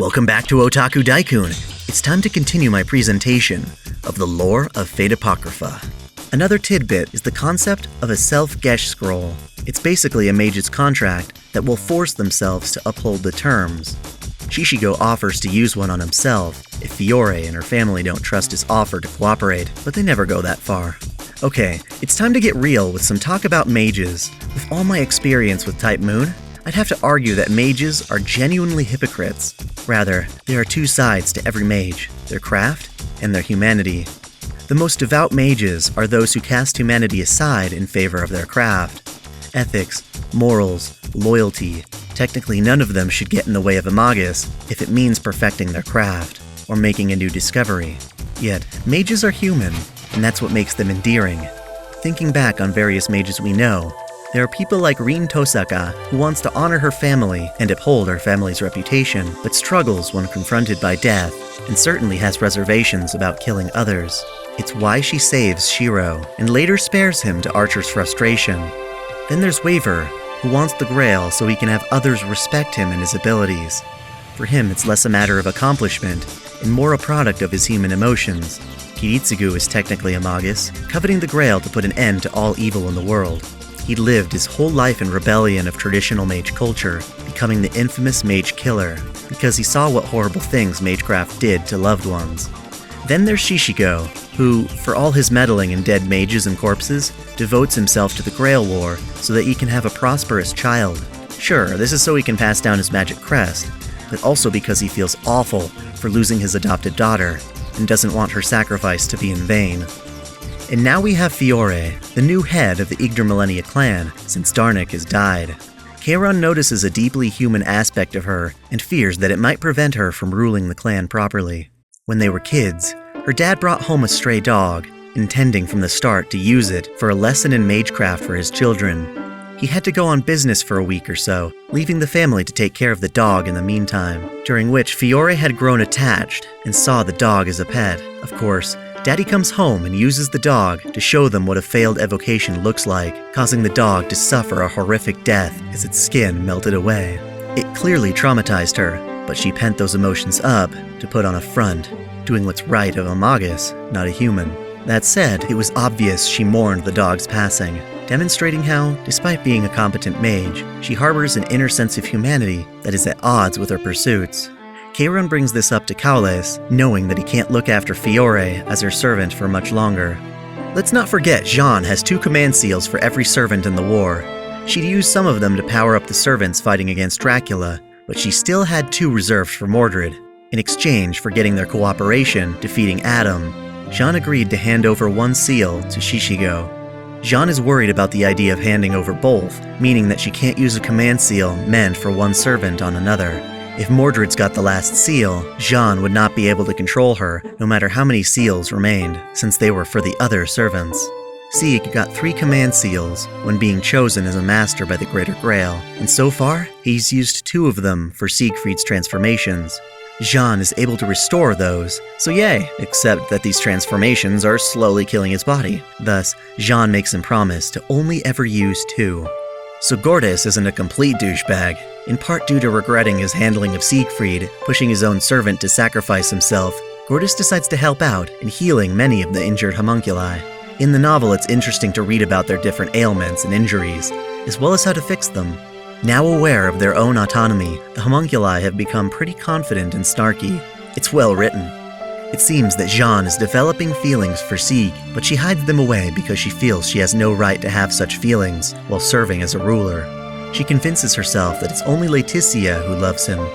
Welcome back to OtakuDaiKun. It's time to continue my presentation of the lore of Fate Apocrypha. Another tidbit is the concept of a self-gesh scroll. It's basically a mage's contract that will force themselves to uphold the terms. Shishigo offers to use one on himself if Fiore and her family don't trust his offer to cooperate, but they never go that far. Okay, it's time to get real with some talk about mages. With all my experience with Type Moon, I'd have to argue that mages are genuinely hypocrites. Rather, there are two sides to every mage, their craft and their humanity. The most devout mages are those who cast humanity aside in favor of their craft. Ethics, morals, loyalty, technically none of them should get in the way of a magus if it means perfecting their craft or making a new discovery. Yet, mages are human, and that's what makes them endearing. Thinking back on various mages we know, there are people like Rin Tosaka, who wants to honor her family and uphold her family's reputation, but struggles when confronted by death, and certainly has reservations about killing others. It's why she saves Shiro, and later spares him to Archer's frustration. Then there's Waver, who wants the Grail so he can have others respect him and his abilities. For him, it's less a matter of accomplishment, and more a product of his human emotions. Kiritsugu is technically a magus, coveting the Grail to put an end to all evil in the world. He'd lived his whole life in rebellion of traditional mage culture, becoming the infamous mage killer, because he saw what horrible things magecraft did to loved ones. Then there's Shishigo, who, for all his meddling in dead mages and corpses, devotes himself to the Grail War so that he can have a prosperous child. Sure, this is so he can pass down his magic crest, but also because he feels awful for losing his adopted daughter, and doesn't want her sacrifice to be in vain. And now we have Fiore, the new head of the Yggdrasilania clan, since Darnik has died. Charon notices a deeply human aspect of her, and fears that it might prevent her from ruling the clan properly. When they were kids, her dad brought home a stray dog, intending from the start to use it for a lesson in magecraft for his children. He had to go on business for a week or so, leaving the family to take care of the dog in the meantime, during which Fiore had grown attached and saw the dog as a pet. Of course, Daddy comes home and uses the dog to show them what a failed evocation looks like, causing the dog to suffer a horrific death as its skin melted away. It clearly traumatized her, but she pent those emotions up to put on a front, doing what's right of a magus, not a human. That said, it was obvious she mourned the dog's passing, demonstrating how, despite being a competent mage, she harbors an inner sense of humanity that is at odds with her pursuits. Charon brings this up to Kaules, knowing that he can't look after Fiore as her servant for much longer. Let's not forget Jeanne has 2 command seals for every servant in the war. She'd used some of them to power up the servants fighting against Dracula, but she still had 2 reserved for Mordred. In exchange for getting their cooperation defeating Adam, Jeanne agreed to hand over 1 seal to Shishigo. Jeanne is worried about the idea of handing over both, meaning that she can't use a command seal meant for 1 servant on another. If Mordred's got the last seal, Jeanne would not be able to control her, no matter how many seals remained, since they were for the other servants. Seig got 3 command seals when being chosen as a master by the Greater Grail, and so far, he's used 2 of them for Siegfried's transformations. Jeanne is able to restore those, so yay, except that these transformations are slowly killing his body. Thus, Jeanne makes him promise to only ever use 2. So Gortys isn't a complete douchebag, in part due to regretting his handling of Siegfried, pushing his own servant to sacrifice himself. Gortys decides to help out in healing many of the injured homunculi. In the novel, it's interesting to read about their different ailments and injuries, as well as how to fix them. Now aware of their own autonomy, the homunculi have become pretty confident and snarky. It's well written. It seems that Jeanne is developing feelings for Seig, but she hides them away because she feels she has no right to have such feelings while serving as a ruler. She convinces herself that it's only Laetitia who loves him.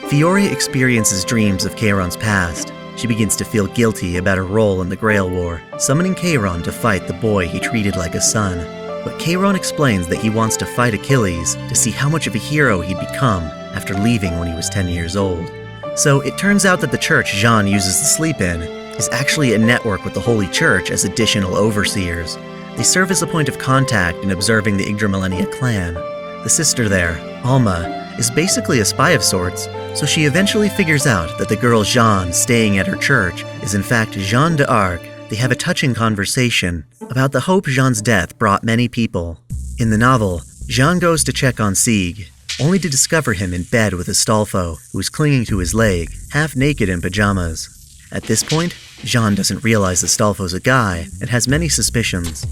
Fiore experiences dreams of Charon's past. She begins to feel guilty about her role in the Grail War, summoning Charon to fight the boy he treated like a son. But Charon explains that he wants to fight Achilles to see how much of a hero he'd become after leaving when he was 10 years old. So it turns out that the church Jeanne uses to sleep in is actually a network with the Holy Church as additional overseers. They serve as a point of contact in observing the Yggdrasilania clan. The sister there, Alma, is basically a spy of sorts, so she eventually figures out that the girl Jeanne staying at her church is in fact Jeanne d'Arc. They have a touching conversation about the hope Jeanne's death brought many people. In the novel, Jeanne goes to check on Seig. only to discover him in bed with Astolfo, who is clinging to his leg, half naked in pajamas. At this point, Jeanne doesn't realize Astolfo's a guy and has many suspicions.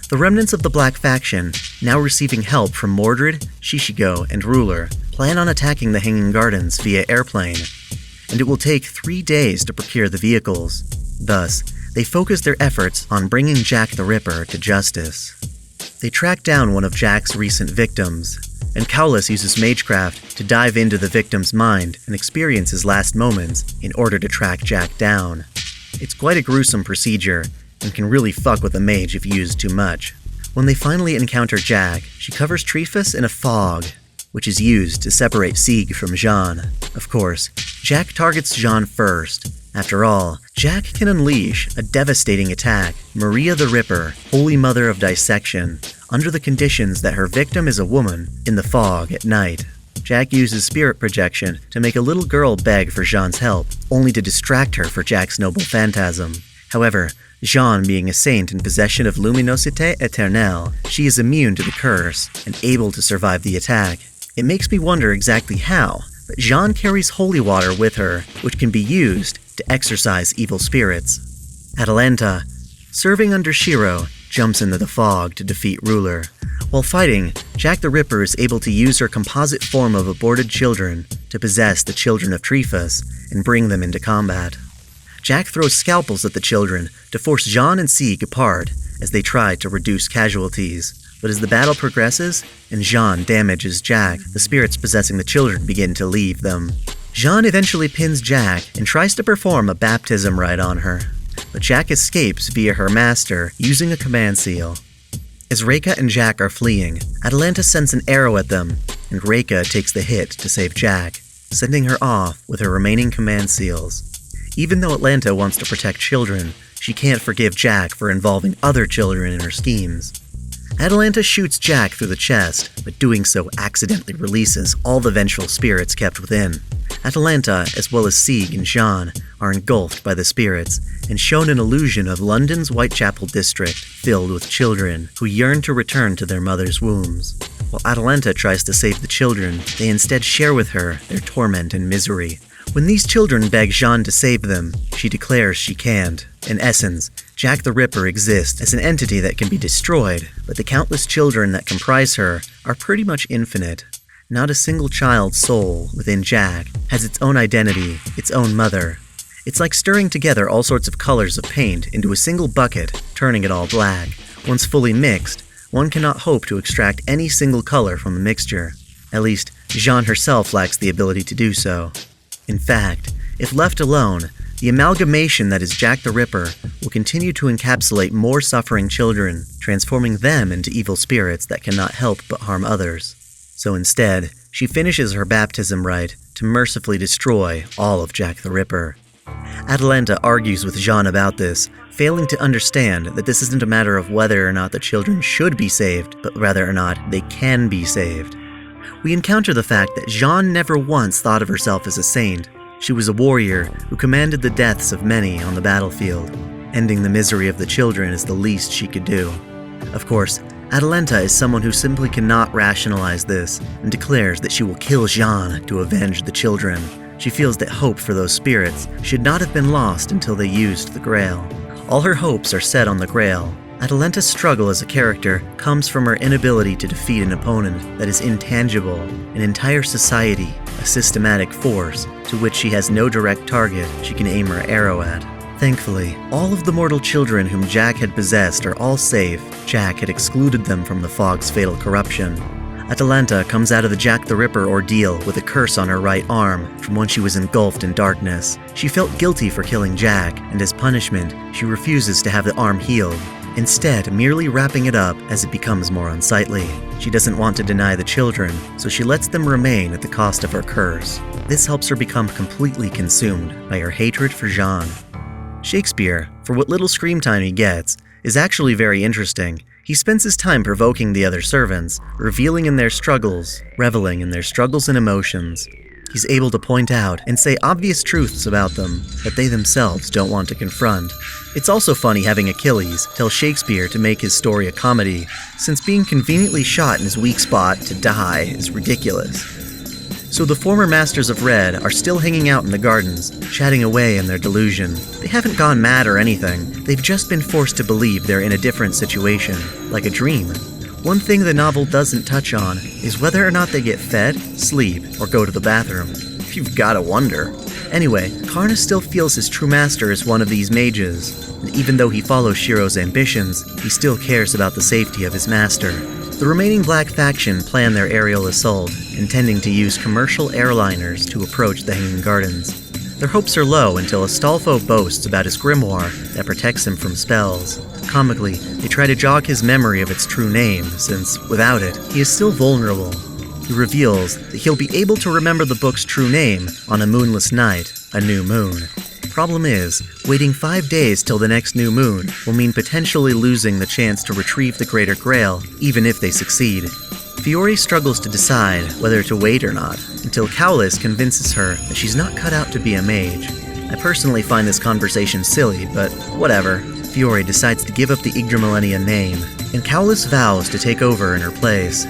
The remnants of the Black faction, now receiving help from Mordred, Shishigo, and Ruler, plan on attacking the Hanging Gardens via airplane, and it will take 3 days to procure the vehicles. Thus, they focus their efforts on bringing Jack the Ripper to justice. They track down one of Jack's recent victims, and Cowlus uses Magecraft to dive into the victim's mind and experience his last moments in order to track Jack down. It's quite a gruesome procedure, and can really fuck with a mage if used too much. When they finally encounter Jack, she covers Trephus in a fog, which is used to separate Seig from Jeanne. Of course, Jack targets Jeanne first. After all, Jack can unleash a devastating attack, Maria the Ripper, Holy Mother of Dissection, under the conditions that her victim is a woman, in the fog at night. Jack uses spirit projection to make a little girl beg for Jeanne's help, only to distract her for Jack's noble phantasm. However, Jeanne being a saint in possession of Luminosité Éternelle, she is immune to the curse and able to survive the attack. It makes me wonder exactly how, but Jeanne carries holy water with her, which can be used to exorcise evil spirits. Atalanta, serving under Shiro, jumps into the fog to defeat Ruler. While fighting, Jack the Ripper is able to use her composite form of aborted children to possess the children of Trephus and bring them into combat. Jack throws scalpels at the children to force Jeanne and Seig apart as they try to reduce casualties. But as the battle progresses and Jeanne damages Jack, the spirits possessing the children begin to leave them. Jeanne eventually pins Jack and tries to perform a baptism rite on her, but Jack escapes via her master using a command seal. As Reika and Jack are fleeing, Atalanta sends an arrow at them, and Reika takes the hit to save Jack, sending her off with her remaining command seals. Even though Atalanta wants to protect children, she can't forgive Jack for involving other children in her schemes. Atalanta shoots Jack through the chest, but doing so accidentally releases all the vengeful spirits kept within. Atalanta, as well as Seig and Jeanne, are engulfed by the spirits and shown an illusion of London's Whitechapel district filled with children who yearn to return to their mother's wombs. While Atalanta tries to save the children, they instead share with her their torment and misery. When these children beg Jeanne to save them, she declares she can't. In essence, Jack the Ripper exists as an entity that can be destroyed, but the countless children that comprise her are pretty much infinite. Not a single child's soul within Jack has its own identity, its own mother. It's like stirring together all sorts of colors of paint into a single bucket, turning it all black. Once fully mixed, one cannot hope to extract any single color from the mixture. At least, Jeanne herself lacks the ability to do so. In fact, if left alone, the amalgamation that is Jack the Ripper will continue to encapsulate more suffering children, transforming them into evil spirits that cannot help but harm others. So instead, she finishes her baptism rite to mercifully destroy all of Jack the Ripper. Atalanta argues with Jeanne about this, failing to understand that this isn't a matter of whether or not the children should be saved, but whether or not they can be saved. We encounter the fact that Jeanne never once thought of herself as a saint. She was a warrior who commanded the deaths of many on the battlefield. Ending the misery of the children is the least she could do. Of course, Atalanta is someone who simply cannot rationalize this and declares that she will kill Jeanne to avenge the children. She feels that hope for those spirits should not have been lost until they used the Grail. All her hopes are set on the Grail. Atalanta's struggle as a character comes from her inability to defeat an opponent that is intangible, an entire society, a systematic force to which she has no direct target she can aim her arrow at. Thankfully, all of the mortal children whom Jack had possessed are all safe. Jack had excluded them from the fog's fatal corruption. Atalanta comes out of the Jack the Ripper ordeal with a curse on her right arm from when she was engulfed in darkness. She felt guilty for killing Jack, and as punishment, she refuses to have the arm healed, instead merely wrapping it up as it becomes more unsightly. She doesn't want to deny the children, so she lets them remain at the cost of her curse. This helps her become completely consumed by her hatred for Jeanne. Shakespeare, for what little screen time he gets, is actually very interesting. He spends his time provoking the other servants, reveling in their struggles and emotions. He's able to point out and say obvious truths about them that they themselves don't want to confront. It's also funny having Achilles tell Shakespeare to make his story a comedy, since being conveniently shot in his weak spot to die is ridiculous. So the former Masters of Red are still hanging out in the gardens, chatting away in their delusion. They haven't gone mad or anything, they've just been forced to believe they're in a different situation, like a dream. One thing the novel doesn't touch on is whether or not they get fed, sleep, or go to the bathroom. You've gotta wonder. Anyway, Karna still feels his true master is one of these mages, and even though he follows Shiro's ambitions, he still cares about the safety of his master. The remaining Black faction plan their aerial assault, intending to use commercial airliners to approach the Hanging Gardens. Their hopes are low until Astolfo boasts about his grimoire that protects him from spells. Comically, they try to jog his memory of its true name, since, without it, he is still vulnerable. He reveals that he'll be able to remember the book's true name on a moonless night, a new moon. Problem is, waiting 5 days till the next new moon will mean potentially losing the chance to retrieve the Greater Grail, even if they succeed. Fiore struggles to decide whether to wait or not, until Cowlus convinces her that she's not cut out to be a mage. I personally find this conversation silly, but whatever. Fiore decides to give up the Yggdrasillian name, and Cowlus vows to take over in her place.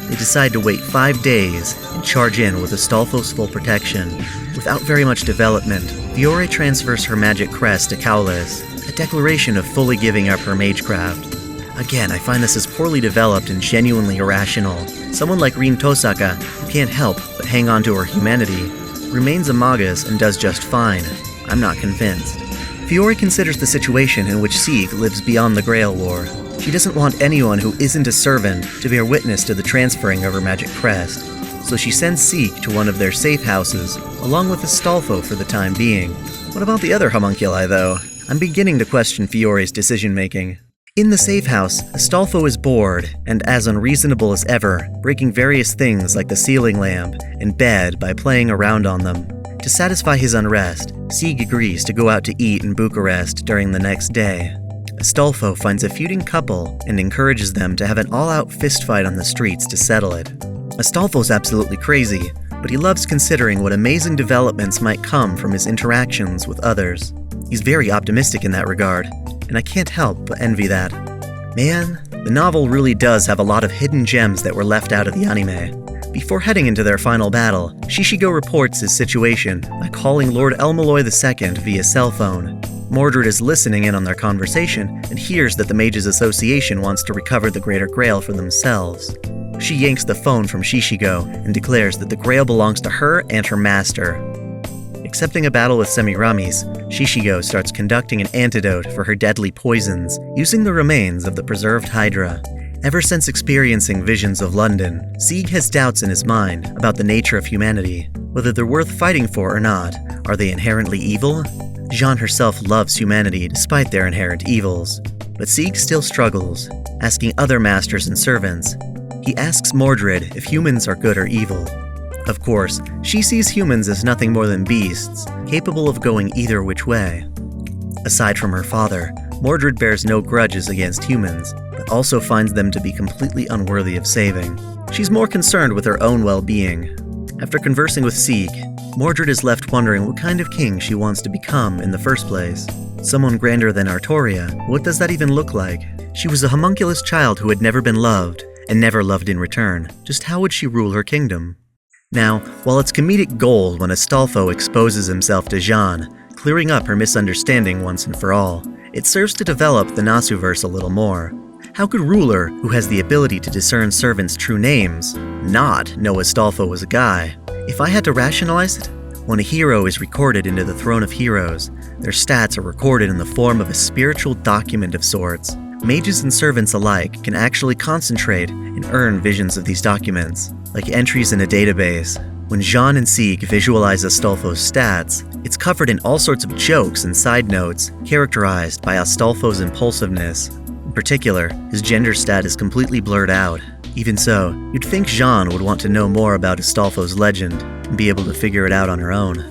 They decide to wait 5 days and charge in with Astolfo's full protection. Without very much development, Fiore transfers her magic crest to Cowlus, a declaration of fully giving up her magecraft. Again, I find this as poorly developed and genuinely irrational. Someone like Rin Tosaka, who can't help but hang on to her humanity, remains a magus and does just fine. I'm not convinced. Fiore considers the situation in which Seig lives beyond the Grail War. She doesn't want anyone who isn't a servant to bear witness to the transferring of her magic crest, so she sends Seig to one of their safe houses, along with Astolfo for the time being. What about the other homunculi, though? I'm beginning to question Fiore's decision-making. In the safe house, Astolfo is bored, and as unreasonable as ever, breaking various things like the ceiling lamp and bed by playing around on them. To satisfy his unrest, Seig agrees to go out to eat in Bucharest during the next day. Astolfo finds a feuding couple and encourages them to have an all-out fistfight on the streets to settle it. Astolfo's absolutely crazy, but he loves considering what amazing developments might come from his interactions with others. He's very optimistic in that regard, and I can't help but envy that. Man, the novel really does have a lot of hidden gems that were left out of the anime. Before heading into their final battle, Shishigo reports his situation by calling Lord Elmaloy II via cell phone. Mordred is listening in on their conversation and hears that the Mages Association wants to recover the Greater Grail for themselves. She yanks the phone from Shishigo and declares that the Grail belongs to her and her master. Accepting a battle with Semiramis, Shishigo starts conducting an antidote for her deadly poisons, using the remains of the preserved Hydra. Ever since experiencing visions of London, Seig has doubts in his mind about the nature of humanity, whether they're worth fighting for or not. Are they inherently evil? Jeanne herself loves humanity despite their inherent evils, but Seig still struggles, asking other masters and servants. He asks Mordred if humans are good or evil. Of course, she sees humans as nothing more than beasts, capable of going either which way. Aside from her father, Mordred bears no grudges against humans, but also finds them to be completely unworthy of saving. She's more concerned with her own well-being. After conversing with Seig, Mordred is left wondering what kind of king she wants to become in the first place. Someone grander than Artoria? What does that even look like? She was a homunculus child who had never been loved, and never loved in return. Just how would she rule her kingdom? Now, while it's comedic gold when Astolfo exposes himself to Jeanne, clearing up her misunderstanding once and for all, it serves to develop the Nasuverse a little more. How could Ruler, who has the ability to discern servants' true names, not know Astolfo was a guy? If I had to rationalize it, when a hero is recorded into the Throne of Heroes, their stats are recorded in the form of a spiritual document of sorts. Mages and servants alike can actually concentrate and earn visions of these documents, like entries in a database. When Jeanne and Seig visualize Astolfo's stats, it's covered in all sorts of jokes and side notes, characterized by Astolfo's impulsiveness. In particular, his gender stat is completely blurred out. Even so, you'd think Jeanne would want to know more about Astolfo's legend and be able to figure it out on her own.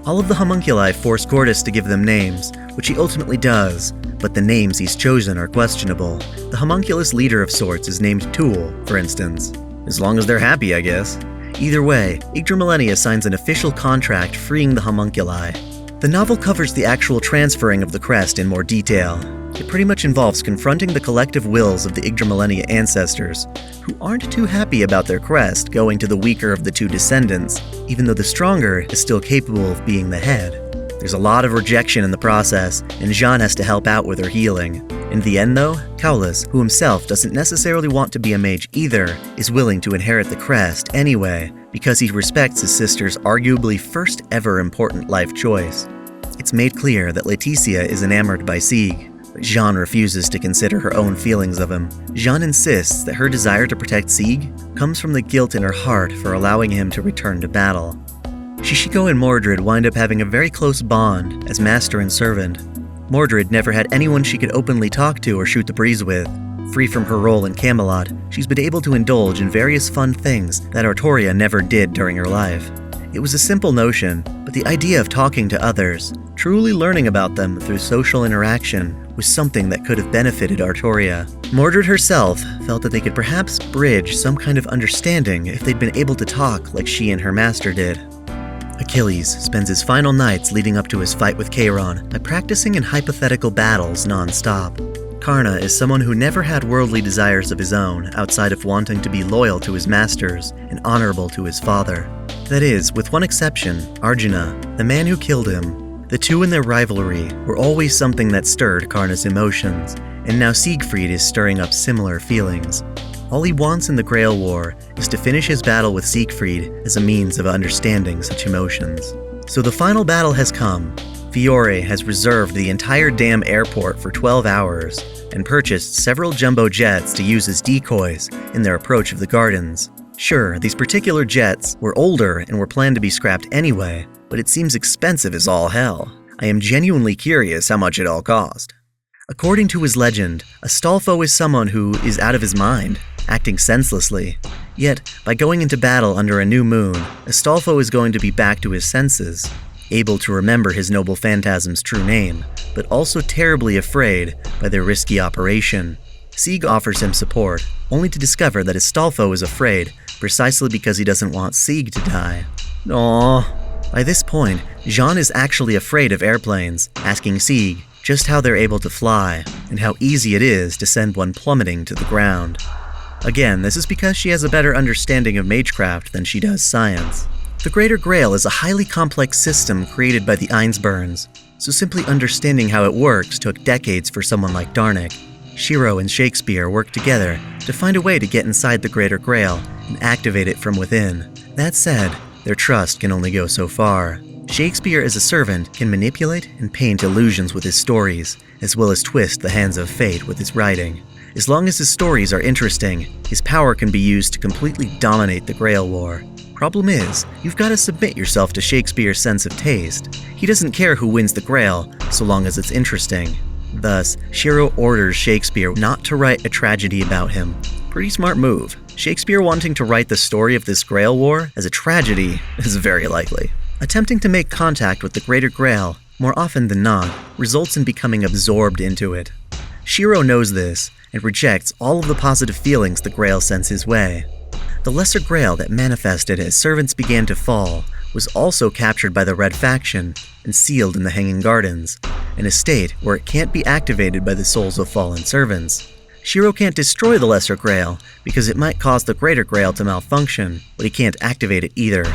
All of the homunculi force Gortys to give them names, which he ultimately does, but the names he's chosen are questionable. The homunculus leader of sorts is named Tool, for instance. As long as they're happy, I guess. Either way, Yggdrasilania signs an official contract freeing the homunculi. The novel covers the actual transferring of the crest in more detail. It pretty much involves confronting the collective wills of the Yggdrasilania ancestors, who aren't too happy about their crest going to the weaker of the two descendants, even though the stronger is still capable of being the head. There's a lot of rejection in the process, and Jeanne has to help out with her healing. In the end though, Kaulis, who himself doesn't necessarily want to be a mage either, is willing to inherit the crest anyway, because he respects his sister's arguably first ever important life choice. It's made clear that Laetitia is enamored by Seig, but Jeanne refuses to consider her own feelings of him. Jeanne insists that her desire to protect Seig comes from the guilt in her heart for allowing him to return to battle. Shishiko and Mordred wind up having a very close bond as master and servant. Mordred never had anyone she could openly talk to or shoot the breeze with. Free from her role in Camelot, she's been able to indulge in various fun things that Artoria never did during her life. It was a simple notion, but the idea of talking to others, truly learning about them through social interaction, was something that could have benefited Artoria. Mordred herself felt that they could perhaps bridge some kind of understanding if they'd been able to talk like she and her master did. Achilles spends his final nights leading up to his fight with Chiron by practicing in hypothetical battles non-stop. Karna is someone who never had worldly desires of his own outside of wanting to be loyal to his masters and honorable to his father. That is, with one exception, Arjuna, the man who killed him. The two in their rivalry were always something that stirred Karna's emotions, and now Siegfried is stirring up similar feelings. All he wants in the Grail War is to finish his battle with Siegfried as a means of understanding such emotions. So the final battle has come. Fiore has reserved the entire damn airport for 12 hours and purchased several jumbo jets to use as decoys in their approach of the gardens. Sure, these particular jets were older and were planned to be scrapped anyway, but it seems expensive as all hell. I am genuinely curious how much it all cost. According to his legend, Astolfo is someone who is out of his mind, acting senselessly. Yet, by going into battle under a new moon, Astolfo is going to be back to his senses, able to remember his noble phantasm's true name, but also terribly afraid by their risky operation. Seig offers him support, only to discover that Astolfo is afraid precisely because he doesn't want Seig to die. Aww. By this point, Jeanne is actually afraid of airplanes, asking Seig just how they're able to fly, and how easy it is to send one plummeting to the ground. Again, this is because she has a better understanding of magecraft than she does science. The Greater Grail is a highly complex system created by the Ainsburns, so simply understanding how it works took decades for someone like Darnick. Shiro and Shakespeare worked together to find a way to get inside the Greater Grail and activate it from within. That said, their trust can only go so far. Shakespeare as a servant can manipulate and paint illusions with his stories, as well as twist the hands of fate with his writing. As long as his stories are interesting, his power can be used to completely dominate the Grail War. Problem is, you've got to submit yourself to Shakespeare's sense of taste. He doesn't care who wins the Grail, so long as it's interesting. Thus, Shiro orders Shakespeare not to write a tragedy about him. Pretty smart move. Shakespeare wanting to write the story of this Grail War as a tragedy is very likely. Attempting to make contact with the Greater Grail, more often than not, results in becoming absorbed into it. Shiro knows this, and rejects all of the positive feelings the Grail sends his way. The Lesser Grail that manifested as servants began to fall was also captured by the Red Faction and sealed in the Hanging Gardens, an estate where it can't be activated by the souls of fallen servants. Shiro can't destroy the Lesser Grail because it might cause the Greater Grail to malfunction, but he can't activate it either.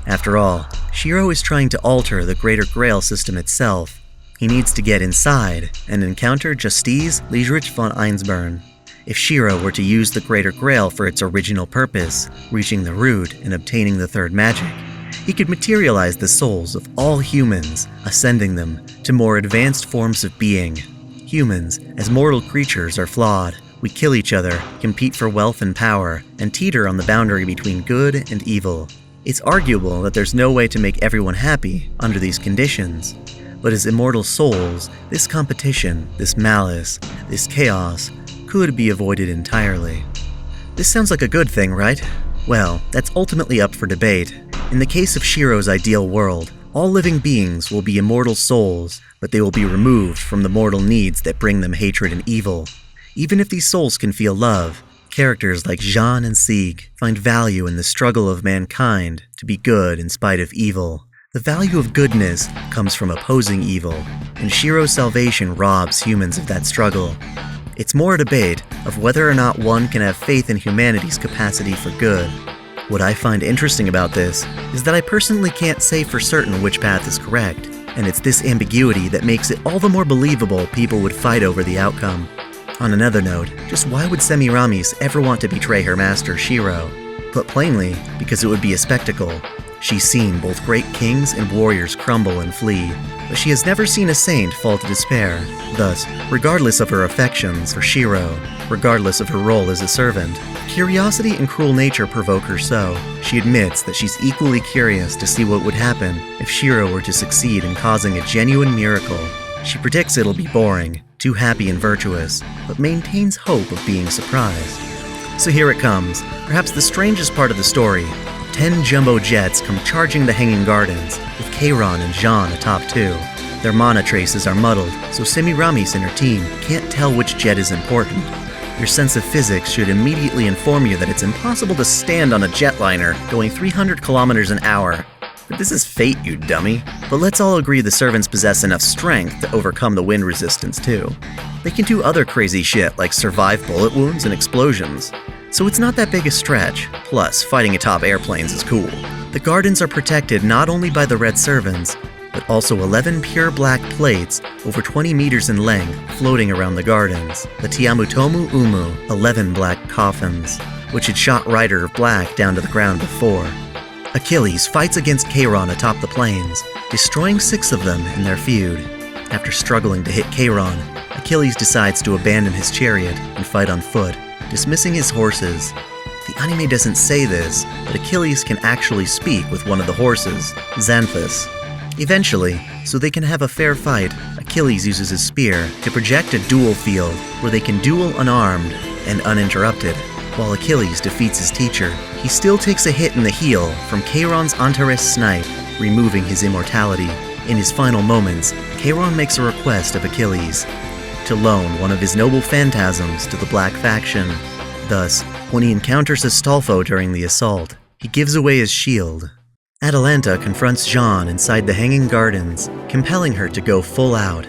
After all, Shiro is trying to alter the Greater Grail system itself. He needs to get inside and encounter Justiz Liegerich von Einsburn. If Shiro were to use the Greater Grail for its original purpose, reaching the root and obtaining the third magic, he could materialize the souls of all humans, ascending them to more advanced forms of being. Humans, as mortal creatures, are flawed. We kill each other, compete for wealth and power, and teeter on the boundary between good and evil. It's arguable that there's no way to make everyone happy under these conditions. But as immortal souls, this competition, this malice, this chaos, could be avoided entirely. This sounds like a good thing, right? Well, that's ultimately up for debate. In the case of Shiro's ideal world, all living beings will be immortal souls, but they will be removed from the mortal needs that bring them hatred and evil. Even if these souls can feel love, Characters like Jeanne and Seig find value in the struggle of mankind to be good in spite of evil. The value of goodness comes from opposing evil, and Shiro's salvation robs humans of that struggle. It's more a debate of whether or not one can have faith in humanity's capacity for good. What I find interesting about this is that I personally can't say for certain which path is correct, and it's this ambiguity that makes it all the more believable people would fight over the outcome. On another note, just why would Semiramis ever want to betray her master Shiro? Put plainly, because it would be a spectacle. She's seen both great kings and warriors crumble and flee, but she has never seen a saint fall to despair. Thus, regardless of her affections for Shiro, regardless of her role as a servant, curiosity and cruel nature provoke her so. She admits that she's equally curious to see what would happen if Shiro were to succeed in causing a genuine miracle. She predicts it'll be boring, too happy and virtuous, but maintains hope of being surprised. So here it comes, perhaps the strangest part of the story. 10 jumbo jets come charging the Hanging Gardens, with Kairon and Jeanne atop too. Their mana traces are muddled, so Semiramis and her team can't tell which jet is important. Your sense of physics should immediately inform you that it's impossible to stand on a jetliner going 300 kilometers an hour. But this is Fate, you dummy. But let's all agree the servants possess enough strength to overcome the wind resistance too. They can do other crazy shit like survive bullet wounds and explosions. So it's not that big a stretch, plus fighting atop airplanes is cool. The gardens are protected not only by the red servants, but also 11 pure black plates over 20 meters in length floating around the gardens. The Tiamutomu Umu, 11 black coffins, which had shot Rider of Black down to the ground before. Achilles fights against Kairon atop the plains, destroying 6 of them in their feud. After struggling to hit Kairon, Achilles decides to abandon his chariot and fight on foot, dismissing his horses. The anime doesn't say this, but Achilles can actually speak with one of the horses, Xanthus. Eventually, so they can have a fair fight, Achilles uses his spear to project a duel field where they can duel unarmed and uninterrupted. While Achilles defeats his teacher, he still takes a hit in the heel from Kairon's Antares snipe, removing his immortality. In his final moments, Kairon makes a request of Achilles to loan one of his noble phantasms to the Black faction. Thus, when he encounters Astolfo during the assault, he gives away his shield. Atalanta confronts Jeanne inside the Hanging Gardens, compelling her to go full out.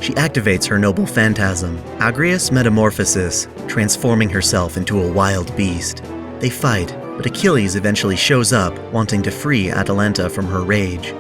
She activates her noble phantasm, Agrias Metamorphosis, transforming herself into a wild beast. They fight, but Achilles eventually shows up, wanting to free Atalanta from her rage.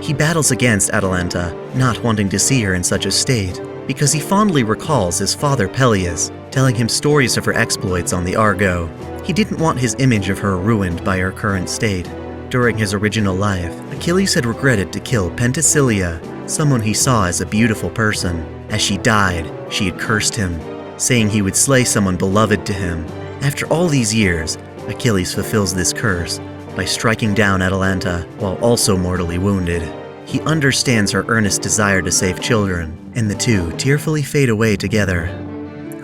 He battles against Atalanta, not wanting to see her in such a state, because he fondly recalls his father Peleus, telling him stories of her exploits on the Argo. He didn't want his image of her ruined by her current state. During his original life, Achilles had regretted to kill Penthesilea, someone he saw as a beautiful person. As she died, she had cursed him, saying he would slay someone beloved to him. After all these years, Achilles fulfills this curse by striking down Atalanta while also mortally wounded. He understands her earnest desire to save children, and the two tearfully fade away together.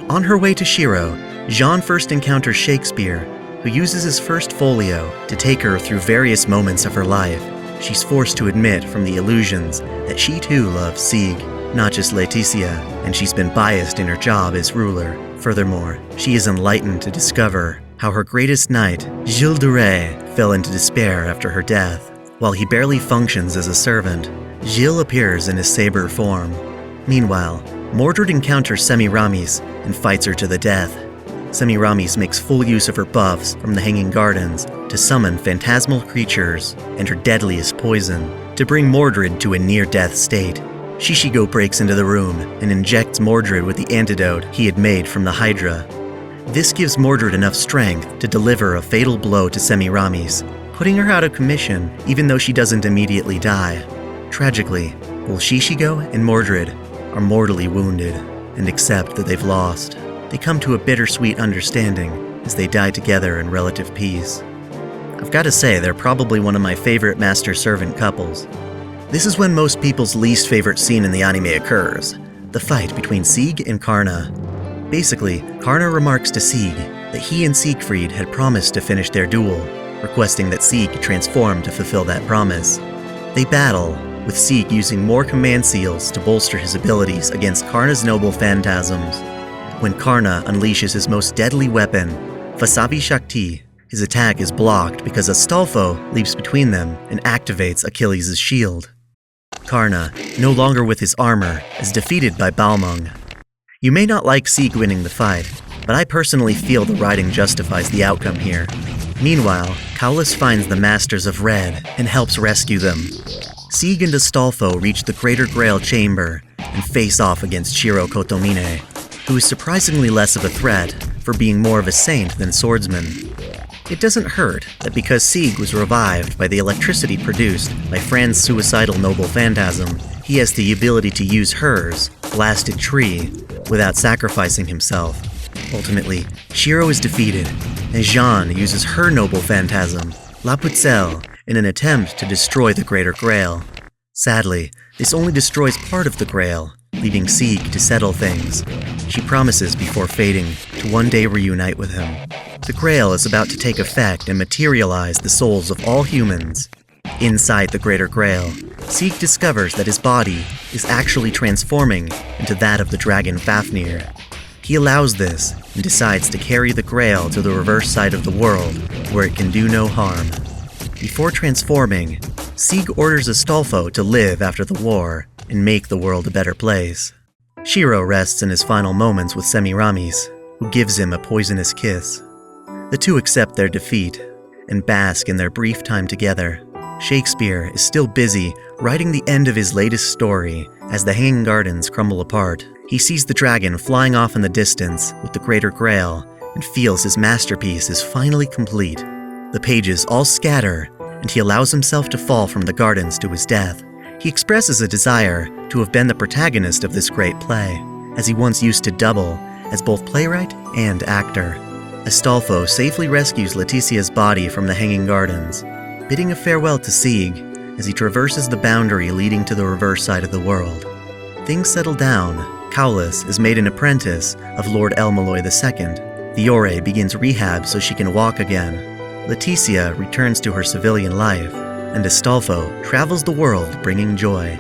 On her way to Shiro, Jeanne first encounters Shakespeare, who uses his first folio to take her through various moments of her life. She's forced to admit from the illusions that she too loves Seig, not just Laetitia, and she's been biased in her job as ruler. Furthermore, she is enlightened to discover how her greatest knight, Gilles de Rais, fell into despair after her death. While he barely functions as a servant, Gilles appears in his saber form. Meanwhile, Mordred encounters Semiramis and fights her to the death. Semiramis makes full use of her buffs from the Hanging Gardens to summon phantasmal creatures and her deadliest poison to bring Mordred to a near-death state. Shishigo breaks into the room and injects Mordred with the antidote he had made from the Hydra. This gives Mordred enough strength to deliver a fatal blow to Semiramis, putting her out of commission even though she doesn't immediately die. Tragically, both Shishigo and Mordred are mortally wounded and accept that they've lost. They come to a bittersweet understanding as they die together in relative peace. I've got to say, they're probably one of my favorite master-servant couples. This is when most people's least favorite scene in the anime occurs, the fight between Seig and Karna. Basically, Karna remarks to Seig that he and Siegfried had promised to finish their duel, requesting that Seig transform to fulfill that promise. They battle, with Seig using more command seals to bolster his abilities against Karna's noble phantasms. When Karna unleashes his most deadly weapon, Vasavi Shakti, his attack is blocked because Astolfo leaps between them and activates Achilles' shield. Karna, no longer with his armor, is defeated by Balmung. You may not like Seig winning the fight, but I personally feel the writing justifies the outcome here. Meanwhile, Cowlus finds the Masters of Red and helps rescue them. Seig and Astolfo reach the Greater Grail chamber and face off against Shiro Kotomine, who is surprisingly less of a threat for being more of a saint than swordsman. It doesn't hurt that because Seig was revived by the electricity produced by Fran's suicidal noble phantasm, he has the ability to use hers, Blasted Tree, without sacrificing himself. Ultimately, Shiro is defeated, and Jeanne uses her noble phantasm, La Pucelle, in an attempt to destroy the Greater Grail. Sadly, this only destroys part of the Grail, leaving Seig to settle things. She promises before fading to one day reunite with him. The Grail is about to take effect and materialize the souls of all humans. Inside the Greater Grail, Seig discovers that his body is actually transforming into that of the dragon Fafnir. He allows this and decides to carry the Grail to the reverse side of the world, where it can do no harm. Before transforming, Seig orders Astolfo to live after the war and make the world a better place. Shiro rests in his final moments with Semiramis, who gives him a poisonous kiss. The two accept their defeat and bask in their brief time together. Shakespeare is still busy writing the end of his latest story as the Hanging Gardens crumble apart. He sees the dragon flying off in the distance with the Greater Grail and feels his masterpiece is finally complete. The pages all scatter, and he allows himself to fall from the gardens to his death. He expresses a desire to have been the protagonist of this great play, as he once used to double as both playwright and actor. Astolfo safely rescues Leticia's body from the Hanging Gardens, bidding a farewell to Seig as he traverses the boundary leading to the reverse side of the world. Things settle down. Cowlus is made an apprentice of Lord Elmaloy II. Fiore begins rehab so she can walk again. Leticia returns to her civilian life, and Astolfo travels the world bringing joy.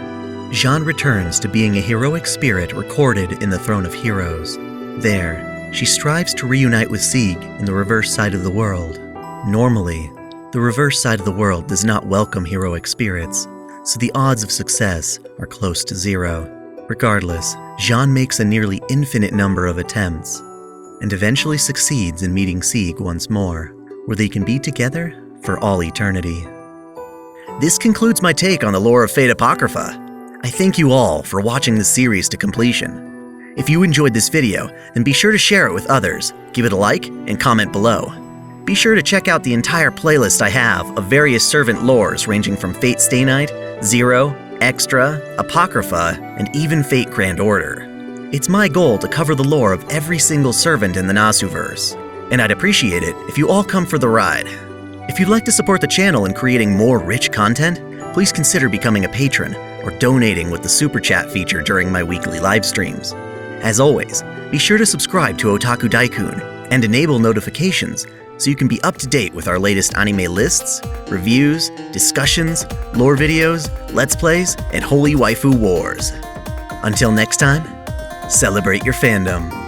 Jeanne returns to being a heroic spirit recorded in the Throne of Heroes. There, she strives to reunite with Seig in the reverse side of the world. Normally, the reverse side of the world does not welcome heroic spirits, so the odds of success are close to zero. Regardless, Jeanne makes a nearly infinite number of attempts, and eventually succeeds in meeting Seig once more, where they can be together for all eternity. This concludes my take on the lore of Fate Apocrypha. I thank you all for watching this series to completion. If you enjoyed this video, then be sure to share it with others, give it a like, and comment below. Be sure to check out the entire playlist I have of various servant lores ranging from Fate Stay Night, Zero, Extra, Apocrypha, and even Fate Grand Order. It's my goal to cover the lore of every single servant in the Nasuverse, and I'd appreciate it if you all come for the ride. If you'd like to support the channel in creating more rich content, please consider becoming a patron or donating with the Super Chat feature during my weekly live streams. As always, be sure to subscribe to OtakuDaiKun and enable notifications so you can be up to date with our latest anime lists, reviews, discussions, lore videos, let's plays, and holy waifu wars. Until next time, celebrate your fandom.